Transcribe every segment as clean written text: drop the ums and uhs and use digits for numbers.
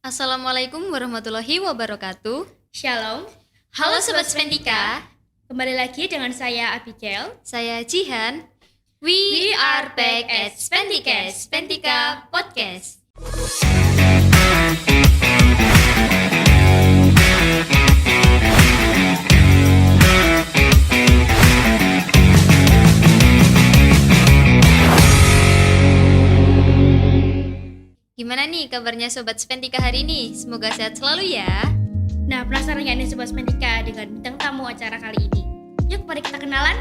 Assalamualaikum warahmatullahi wabarakatuh. Shalom, Halo Sobat Spentika, kembali lagi dengan saya Abigail. saya Jihan. We are back at Spentika, Spentika Podcast. Gimana nih kabarnya Sobat Spentika hari ini? Semoga sehat selalu ya. Nah, penasaran nggak nih Sobat Spentika dengan bintang tamu acara kali ini? Yuk, mari kita kenalan.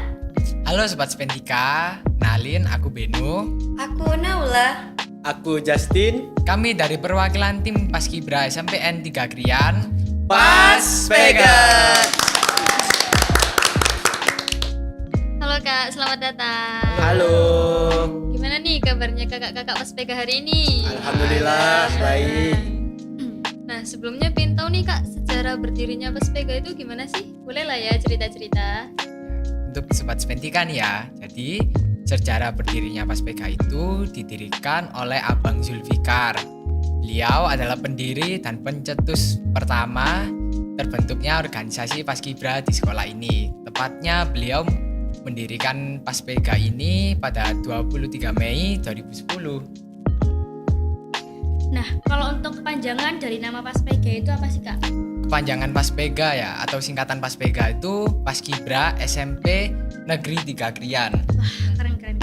Halo Sobat Spentika, kenalin aku Beno. Aku Naula. Aku Justin. Kami dari perwakilan tim Paskibra SMPN 3 Krian. Paspega. Halo Kak, selamat datang. Halo. Gimana nih kabarnya kakak-kakak Paspega hari ini? Alhamdulillah baik. Nah, sebelumnya pengen tahu nih Kak, sejarah berdirinya Paspega itu gimana sih? Boleh lah ya cerita-cerita. Untuk Sobat Spentika nih ya, jadi sejarah berdirinya Paspega itu didirikan oleh Abang Zulfikar. Beliau adalah pendiri dan pencetus pertama terbentuknya organisasi Paskibra di sekolah ini. Tepatnya beliau mendirikan Paspega ini pada 23 Mei 2010. Nah, kalau untuk kepanjangan dari nama Paspega itu apa sih, Kak? Kepanjangan Paspega ya, atau singkatan Paspega itu Paskibra SMP Negeri 3 Krian. Wah, keren-keren.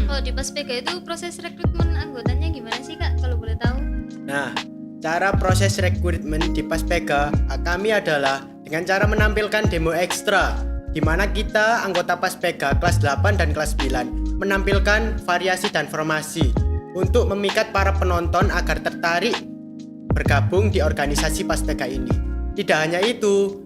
Kalau di Paspega itu proses rekrutmen anggotanya gimana sih Kak, kalau boleh tahu? Nah, cara proses rekrutmen di Paspega kami adalah dengan cara menampilkan demo ekstra, di mana kita anggota Paspega kelas 8 dan kelas 9 menampilkan variasi dan formasi untuk memikat para penonton agar tertarik bergabung di organisasi Paspega ini. Tidak hanya itu,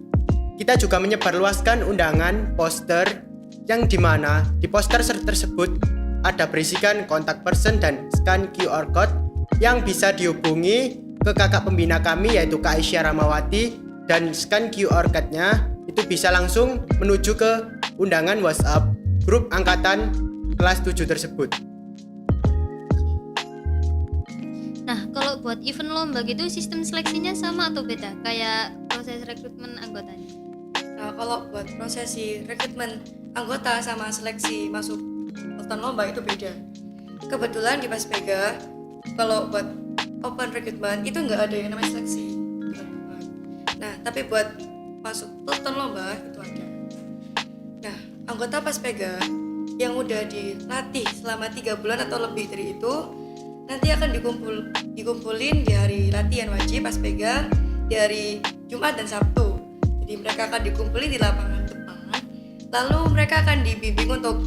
kita juga menyebarluaskan undangan poster yang dimana di poster tersebut ada berisikan kontak person dan scan QR code yang bisa dihubungi ke kakak pembina kami yaitu Kak Aisyah Ramawati, dan scan QR code-nya itu bisa langsung menuju ke undangan WhatsApp grup angkatan kelas 7 tersebut. Nah, kalau buat event lomba gitu sistem seleksinya sama atau beda? Kayak proses rekrutmen anggotanya? Nah, kalau buat prosesi rekrutmen anggota sama seleksi masuk peloton lomba itu beda. Kebetulan di Paspega, kalau buat open recruitment itu nggak ada yang namanya seleksi. Nah, tapi buat masuk peloton lomba itu ada. Nah, anggota Paspega yang udah dilatih selama 3 bulan atau lebih dari itu nanti akan dikumpulin di hari latihan wajib Paspega di hari Jumat dan Sabtu. Jadi mereka akan dikumpulin di lapangan depan, lalu mereka akan dibimbing untuk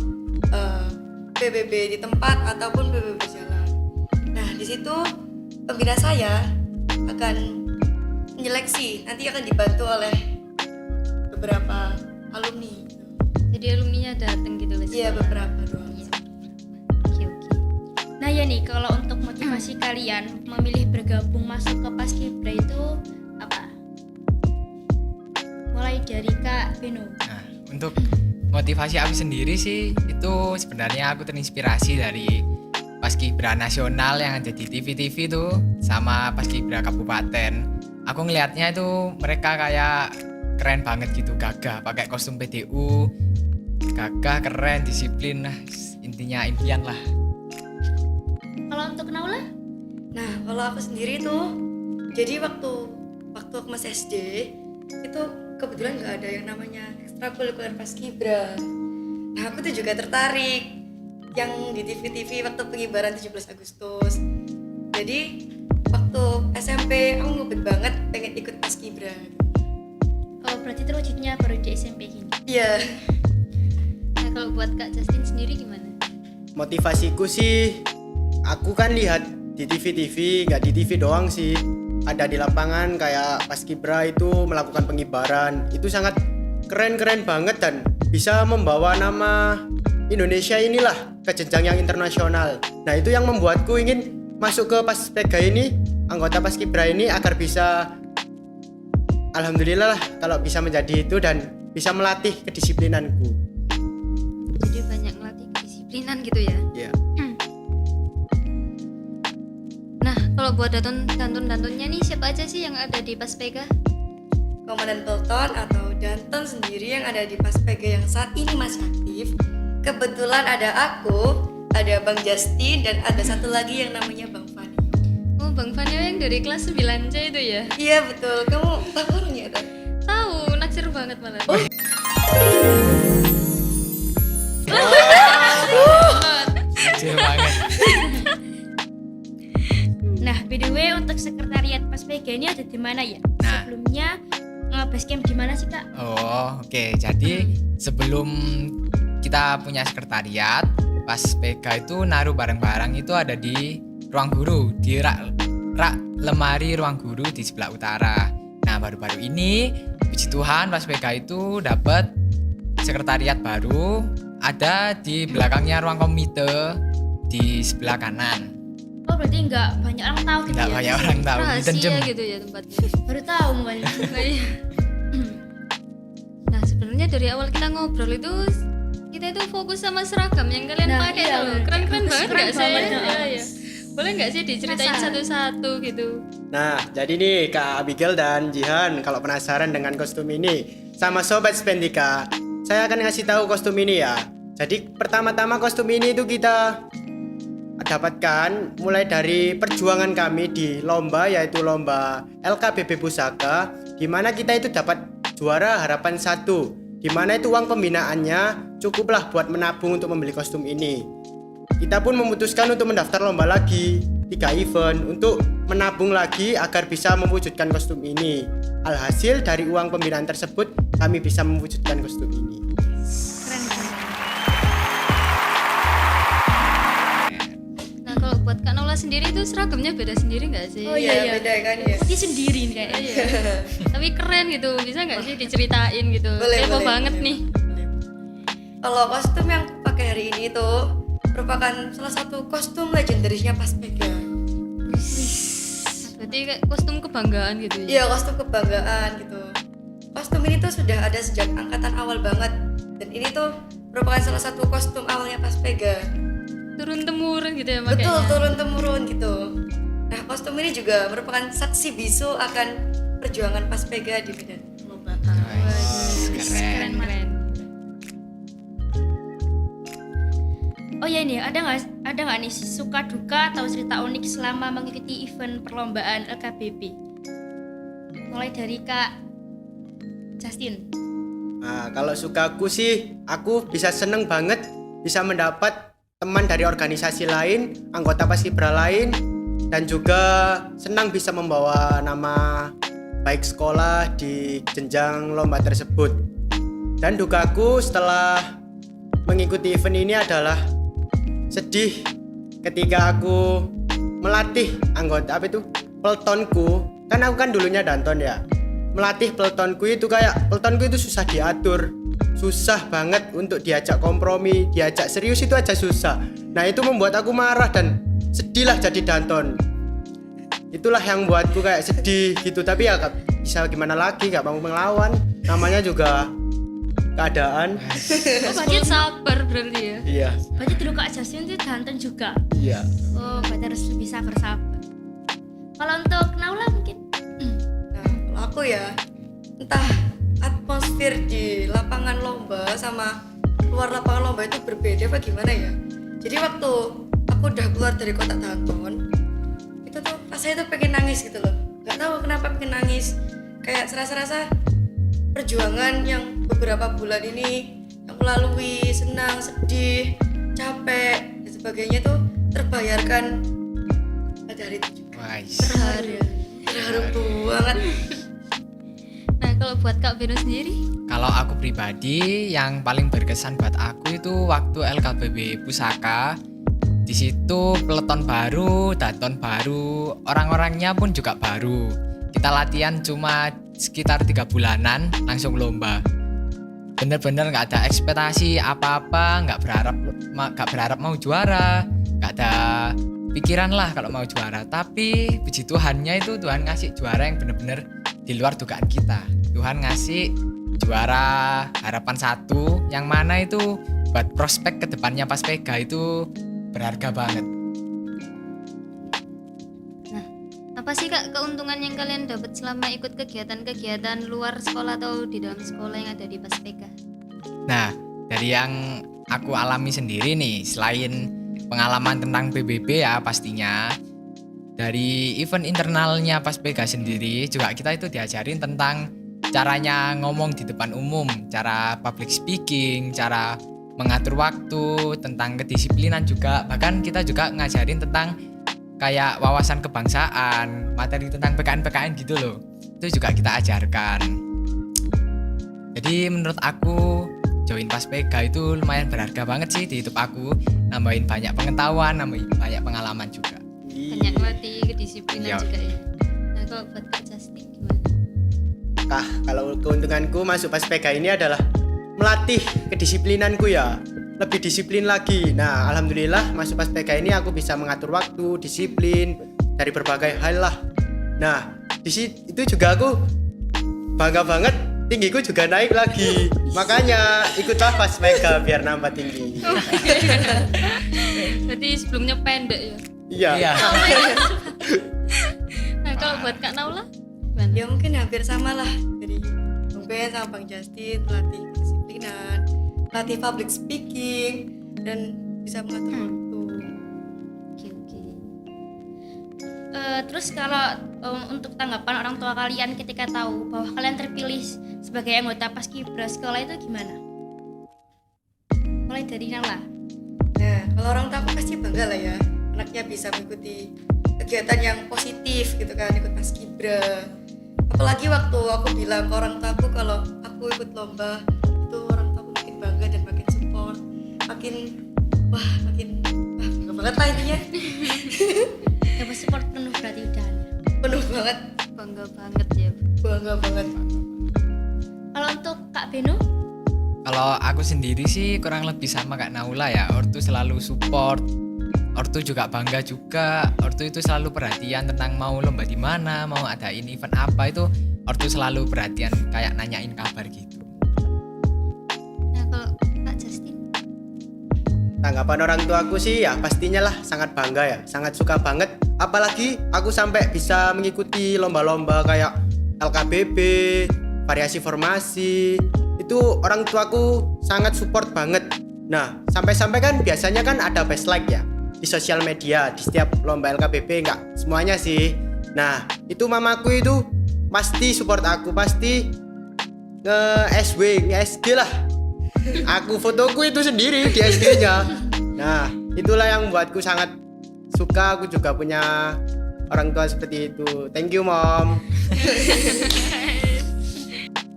PBB di tempat ataupun PBB berjalan. Nah, di situ pembina saya akan menyeleksi, nanti akan dibantu oleh beberapa alumni. Jadi alumninya datang gitu loh? Iya, beberapa doang. Oke. Nah, ya nih, kalau untuk motivasi kalian memilih bergabung masuk ke Paskibra itu apa? Mulai dari Kak Beno. Nah, untuk motivasi aku sendiri sih, itu sebenarnya aku terinspirasi dari Paskibra nasional yang ada di TV-TV tuh sama Paskibra kabupaten. Aku ngelihatnya itu mereka kayak keren banget gitu, gagah, pakai kostum PDU, gagah, keren, disiplin, nah intinya impian lah. Kalau untuk Naula? Nah, kalau aku sendiri tuh, jadi waktu aku masih SD itu kebetulan nggak ada yang namanya ekstrakurikuler Paskibra. Nah, aku tuh juga tertarik yang di TV-TV waktu pengibaran 17 Agustus. Jadi waktu SMP aku ngebet banget pengen ikut Paskibra. Oh, berarti terwujudnya baru di SMP gini. Iya. Nah, kalau buat Kak Justin sendiri gimana? Motivasiku sih, aku kan lihat di TV-TV, nggak di TV doang sih. Ada di lapangan kayak Paskibra itu melakukan pengibaran. Itu sangat keren-keren banget dan bisa membawa nama Indonesia inilah ke jenjang yang internasional. Nah, itu yang membuatku ingin masuk ke Paspega ini, anggota Paskibra ini, agar bisa, alhamdulillah lah kalau bisa menjadi itu dan bisa melatih kedisiplinanku. Jadi banyak melatih kedisiplinan gitu ya? Iya. Nah, kalau kalau buat Danton-Dantonnya nih siapa aja sih yang ada di Paspega? Komandan Pelton atau Danton sendiri yang ada di Paspega yang saat ini masih aktif. Kebetulan ada aku, ada Bang Justin, dan ada satu lagi yang namanya Bang Fani. Oh, Bang Fanyo yang dari kelas 9C itu ya? Iya betul, kamu tahu orangnya kan? Tahu, naksir banget malah. Kecil banget. Nah, by the way untuk sekretariat Paspega ini ada di mana ya? Nah. Sebelumnya base camp di mana sih Kak? Oh, oke. Jadi sebelum kita punya sekretariat, pas PK itu naruh barang-barang itu ada di ruang guru, di rak lemari ruang guru di sebelah utara. Nah, baru-baru ini puji Tuhan pas PK itu dapat sekretariat baru, ada di belakangnya ruang komite di sebelah kanan. Oh, berarti nggak banyak orang tahu gitu Nggak ya? banyak orang tahu, Rahasia gitu ya tempatnya. Baru tahu makanya. Nah, iya. Nah, sebenarnya dari awal kita ngobrol itu kita itu fokus sama seragam yang kalian Nah, pakai iya, loh. bener. Keren-keren Fokus banget keren nggak sih? banget, Iya, iya. Boleh nggak sih diceritain Penasaran. satu-satu gitu? Nah, jadi nih Kak Abigail dan Jihan, kalau penasaran dengan kostum ini sama Sobat Spentika, saya akan ngasih tahu kostum ini ya. Jadi pertama-tama kostum ini itu kita dapatkan mulai dari perjuangan kami di lomba, yaitu lomba LKBB Pusaka, di mana kita itu dapat juara harapan 1, di mana itu uang pembinaannya cukuplah buat menabung untuk membeli kostum ini. Kita pun memutuskan untuk mendaftar lomba lagi 3 event untuk menabung lagi agar bisa mewujudkan kostum ini. Alhasil dari uang pembinaan tersebut kami bisa mewujudkan kostum ini. Keren banget. Nah, kalau buat Kak Nola sendiri itu seragamnya beda sendiri nggak sih? Oh, iya. Beda kan ya. Dia sendiri nih kayaknya. Iya. Tapi keren gitu, bisa nggak sih diceritain gitu? Kepo banget nih. Kalau kostum yang aku pakai hari ini tuh merupakan salah satu kostum legendarisnya Paspega. Berarti kayak kostum kebanggaan gitu ya? Iya, kostum kebanggaan gitu. Kostum ini tuh sudah ada sejak angkatan awal banget, dan ini tuh merupakan salah satu kostum awalnya Paspega. Turun temurun gitu ya makanya. Betul, turun temurun gitu. Nah, kostum ini juga merupakan saksi bisu akan perjuangan Paspega di medan perlombaan. Keren. Keren. Oh ya ini ada nggak nih suka duka atau cerita unik selama mengikuti event perlombaan LKBB? Mulai dari Kak Justin. Nah, kalau sukaku sih, aku bisa seneng banget bisa mendapat teman dari organisasi lain, anggota Paskibra lain, dan juga senang bisa membawa nama baik sekolah di jenjang lomba tersebut. Dan dukaku setelah mengikuti event ini adalah sedih ketika aku melatih anggota peltonku, kan aku kan dulunya Danton ya. Melatih peltonku itu susah diatur, susah banget untuk diajak kompromi, diajak serius itu aja susah. Nah, itu membuat aku marah dan sedih lah jadi Danton. Itulah yang buatku kayak sedih gitu, tapi ya gak bisa gimana lagi, gak mau melawan, namanya juga keadaan. Oh, berarti sabar berarti ya? Iya. Berarti dulu Kak Justin itu Danton juga. Iya. Oh, berarti harus lebih sabar. Kalau untuk Naula mungkin? Nah, kalau aku ya, entah atmosfer di lapangan lomba sama luar lapangan lomba itu berbeda apa gimana ya. Jadi waktu aku udah keluar dari kotak Danton, itu tuh rasanya tuh pengen nangis gitu loh. Gak tahu kenapa pengen nangis. Kayak serasa-rasa perjuangan yang beberapa bulan ini aku lalui, senang, sedih, capek dan sebagainya tuh terbayarkan pada hari itu juga. Wais. Terharu banget. Nah, kalau buat Kak Beno sendiri? Kalau aku pribadi yang paling berkesan buat aku itu waktu LKBB Pusaka. Di situ peleton baru, Danton baru, orang-orangnya pun juga baru. Kita latihan cuma sekitar 3 bulanan langsung lomba. Bener-bener nggak ada ekspektasi apa-apa, nggak berharap mau juara, nggak ada pikiran lah kalau mau juara. Tapi puji Tuhannya itu Tuhan ngasih juara yang bener-bener di luar dugaan kita. Tuhan ngasih juara harapan 1 yang mana itu buat prospek kedepannya Paspega itu berharga banget. Apa sih Kak keuntungan yang kalian dapat selama ikut kegiatan-kegiatan luar sekolah atau di dalam sekolah yang ada di Paspeka? Nah, dari yang aku alami sendiri nih, selain pengalaman tentang PBB ya pastinya, dari event internalnya Paspeka sendiri juga kita itu diajarin tentang caranya ngomong di depan umum, cara public speaking, cara mengatur waktu, tentang kedisiplinan juga. Bahkan kita juga ngajarin tentang kayak wawasan kebangsaan, materi tentang PKN-PKN gitu loh. Itu juga kita ajarkan. Jadi menurut aku join Paspeka itu lumayan berharga banget sih di hidup aku. Nambahin banyak pengetahuan, nambahin banyak pengalaman juga. Banyak melatih kedisiplinan Iya. juga ya. Nah kalau buat Kak Justin gimana? Kalau keuntunganku masuk Paspeka ini adalah melatih kedisiplinanku ya, lebih disiplin lagi. Nah, alhamdulillah masuk Paspeka ini aku bisa mengatur waktu, disiplin dari berbagai hal lah. Nah, itu juga aku bangga banget, tinggiku juga naik lagi. Makanya ikutlah Paspeka biar nambah tinggi. Berarti sebelumnya pendek ya. Iya. Iya. Nah kalau buat Kak Naula gimana? Ya mungkin hampir sama lah, dari Bang Ben sama Bang Justin, melatih kedisiplinan, melatih public speaking, dan bisa mengatur waktu. Oke. Terus kalau untuk tanggapan orang tua kalian ketika tahu bahwa kalian terpilih sebagai anggota Paskibra sekolah itu gimana? Mulai dari Naula. Nah, kalau orang tua aku pasti bangga lah ya, anaknya bisa mengikuti kegiatan yang positif gitu kan, ikut Paskibra. Apalagi waktu aku bilang ke orang tua aku kalau aku ikut lomba, itu orang tua aku makin bangga dan makin support, makin bangga banget lah intinya. Dapat support penuh berarti udah. Penuh banget, Bangga banget ya. bangga banget. Kalau untuk Kak Beno, Kalau aku sendiri sih kurang lebih sama Kak Naula ya. Ortu selalu support. Ortu juga bangga juga. Ortu itu selalu perhatian tentang mau lomba di mana, mau adain event apa itu. Ortu selalu perhatian kayak nanyain kabar gitu. Nah kalau Kak Justin Tanggapan orang tua aku sih ya pastinya lah sangat bangga ya, sangat suka banget. Apalagi aku sampai bisa mengikuti lomba-lomba kayak LKBB, variasi formasi. Itu orang tuaku sangat support banget. Nah, sampai-sampai kan biasanya kan ada best like ya di sosial media di setiap lomba LKBB, nggak semuanya sih. Nah, itu mamaku itu pasti support aku, pasti nge-SW, nge-SG lah. Aku fotoku itu sendiri di SG-nya. Nah, itulah yang buatku sangat suka. Aku juga punya orang tua seperti itu. Thank you, Mom.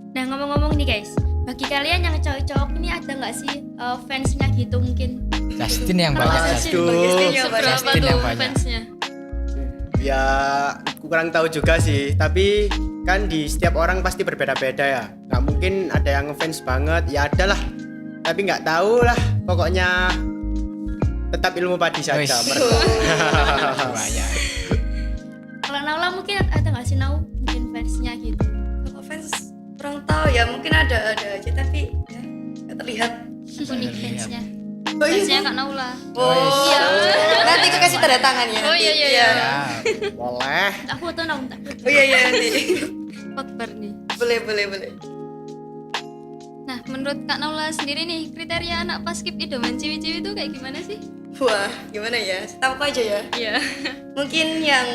nah ngomong-ngomong nih guys, bagi kalian yang cowok-cowok ini ada nggak sih fansnya gitu mungkin? Justin yang Kalau banyak. Justin, Justin. Justin yang seberapa Justin yang tuh banyak. fansnya? Ya, aku kurang tahu juga sih. Tapi kan di setiap orang pasti berbeda-beda ya. Nggak mungkin ada yang ngefans banget. Ya ada lah. Tapi nggak tahu lah. Pokoknya tetap ilmu padi saja. Wis. Banyak. Kalau Naula mungkin ada nggak sih mungkin fansnya gitu? Kalau fans kurang tahu ya, mungkin ada aja tapi ya nggak terlihat. Unik fansnya. Oh iya, Fansnya Kak Naula. oh, Iya. nanti aku kasih tanda tangan ya. Oh, nanti. iya. Ya. Boleh. Tak foto Naula, tak foto. Oh iya nanti. Potbar nih. boleh. Nah menurut Kak Naula sendiri nih kriteria anak paskib idaman ciwi-ciwi itu kayak gimana sih? Wah, gimana ya? Tahu aja ya. Iya. Mungkin yang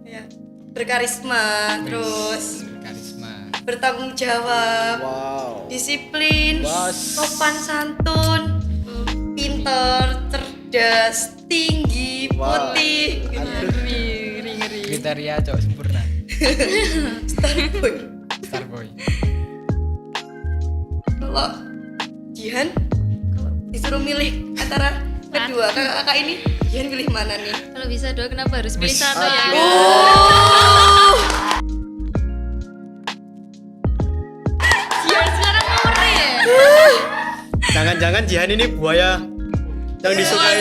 ya, berkarisma, terus Karisma. bertanggung jawab, Wow. disiplin, Bos. sopan santun, pinter, cerdas, tinggi, Wow. putih, gitu. Ngeri. Kriteria cowok sempurna. Starboy. Starboy. Kalau Jihan, kalau disuruh milih antara kedua kakak ini, Jihan pilih mana nih? Kalau bisa dua kenapa harus pilih Wis. satu ya? Jihan sekarang nomor ya? Jangan-jangan Jihan ini buaya yang disukai.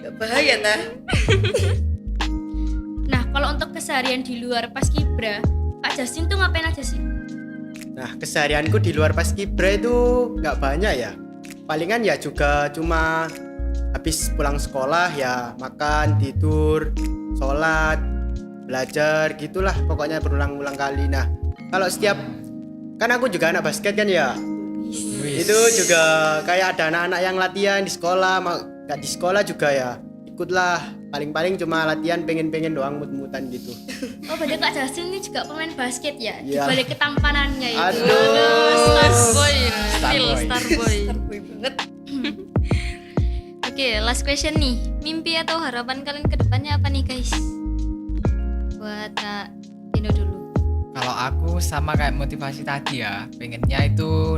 Gak bahaya nah. Nah kalau untuk keseharian di luar Paskibra, Kak Justin tuh ngapain aja sih? Nah, keseharianku di luar Paskibra itu nggak banyak ya. Palingan ya juga cuma habis pulang sekolah ya makan, tidur, sholat, belajar gitulah pokoknya berulang-ulang kali. Nah kalau setiap kan aku juga anak basket kan ya, Wis. itu juga kayak ada anak-anak yang latihan di sekolah, gak di sekolah juga ya ikutlah, paling-paling cuma latihan pengen-pengen doang mut-mutan gitu. Oh, berarti Kak Justin ini juga pemain basket ya? Iya. Dibalik ketampanannya itu. Aduh. Star boy, Star real boy. star boy. Starboy banget. Oke, last question nih. Mimpi atau harapan kalian ke depannya apa nih, guys? Buat Kak Dino dulu. Kalau aku sama kayak motivasi tadi ya, pengennya itu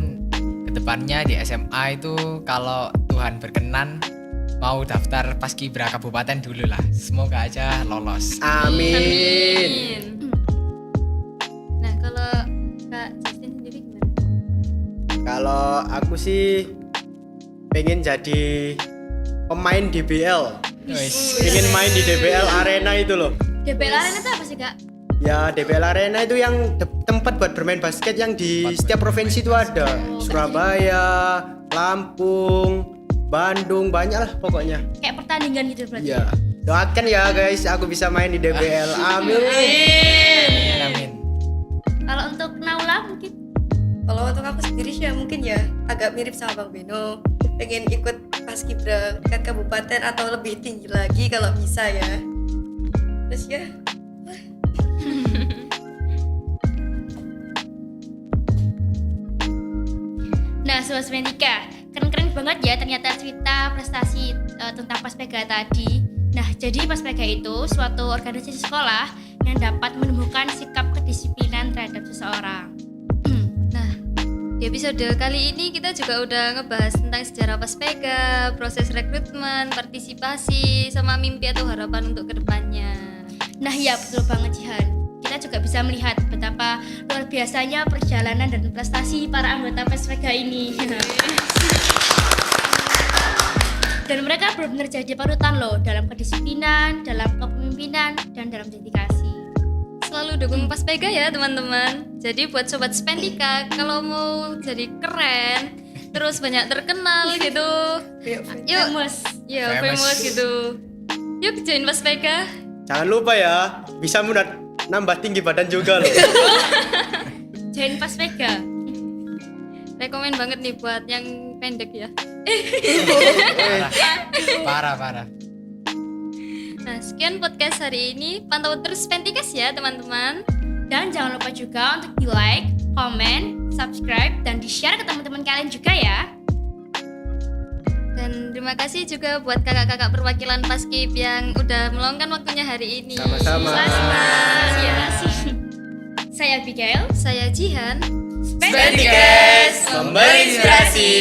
kedepannya di SMA itu kalau Tuhan berkenan mau daftar paskibra kabupaten dulu lah. Semoga aja lolos. Amin. Nah, kalau Kak Justin sendiri gimana? Kalau aku sih pengen jadi pemain DBL, Wis. pengen main di DBL Arena itu loh. DBL Arena itu apa sih Kak? Ya DBL Arena itu yang tempat buat bermain basket yang di setiap provinsi itu ada. Surabaya, Lampung, Bandung, banyak lah pokoknya. Kayak pertandingan gitu berarti. Ya doakan ya guys, aku bisa main di DBL. Amin. Amin. Kalau untuk Naula mungkin Kalau untuk aku sendiri sih ya mungkin ya agak mirip sama Bang Beno, pengen ikut paskibra tingkat kabupaten atau lebih tinggi lagi kalau bisa ya. Terus ya Nah, Sobat Sementika, keren-keren banget ya ternyata cerita prestasi tentang Paspega tadi. Nah, jadi Paspega itu suatu organisasi sekolah yang dapat menumbuhkan sikap kedisiplinan terhadap seseorang. Nah, di episode kali ini kita juga udah ngebahas tentang sejarah Paspega, proses rekrutmen, partisipasi, sama mimpi atau harapan untuk kedepannya. Nah, ya betul banget Jihan. Kita juga bisa melihat betapa luar biasanya perjalanan dan prestasi para anggota Paspega ini. Dan mereka benar-benar jadi panutan loh dalam kedisiplinan, dalam kepemimpinan, dan dalam dedikasi. Selalu dukung Paspega ya teman-teman. Jadi buat Sobat Spentika, kalau mau jadi keren, terus banyak terkenal gitu, yuk, Famous. ya Famous. famous gitu, yuk join Paspega. Jangan lupa ya, bisa nambah tinggi badan juga loh. Join Paspega. Rekomen banget nih buat yang pendek ya. Parah. Nah, sekian podcast hari ini. Pantau terus Pentikes ya teman-teman. Dan jangan lupa juga untuk di like, comment, subscribe, dan di-share ke teman-teman kalian juga ya. Dan terima kasih juga buat kakak-kakak perwakilan Paskib yang udah meluangkan waktunya hari ini. Sama-sama. Terima kasih. Saya Abigail. Saya Jihan. Pentikes, memberi inspirasi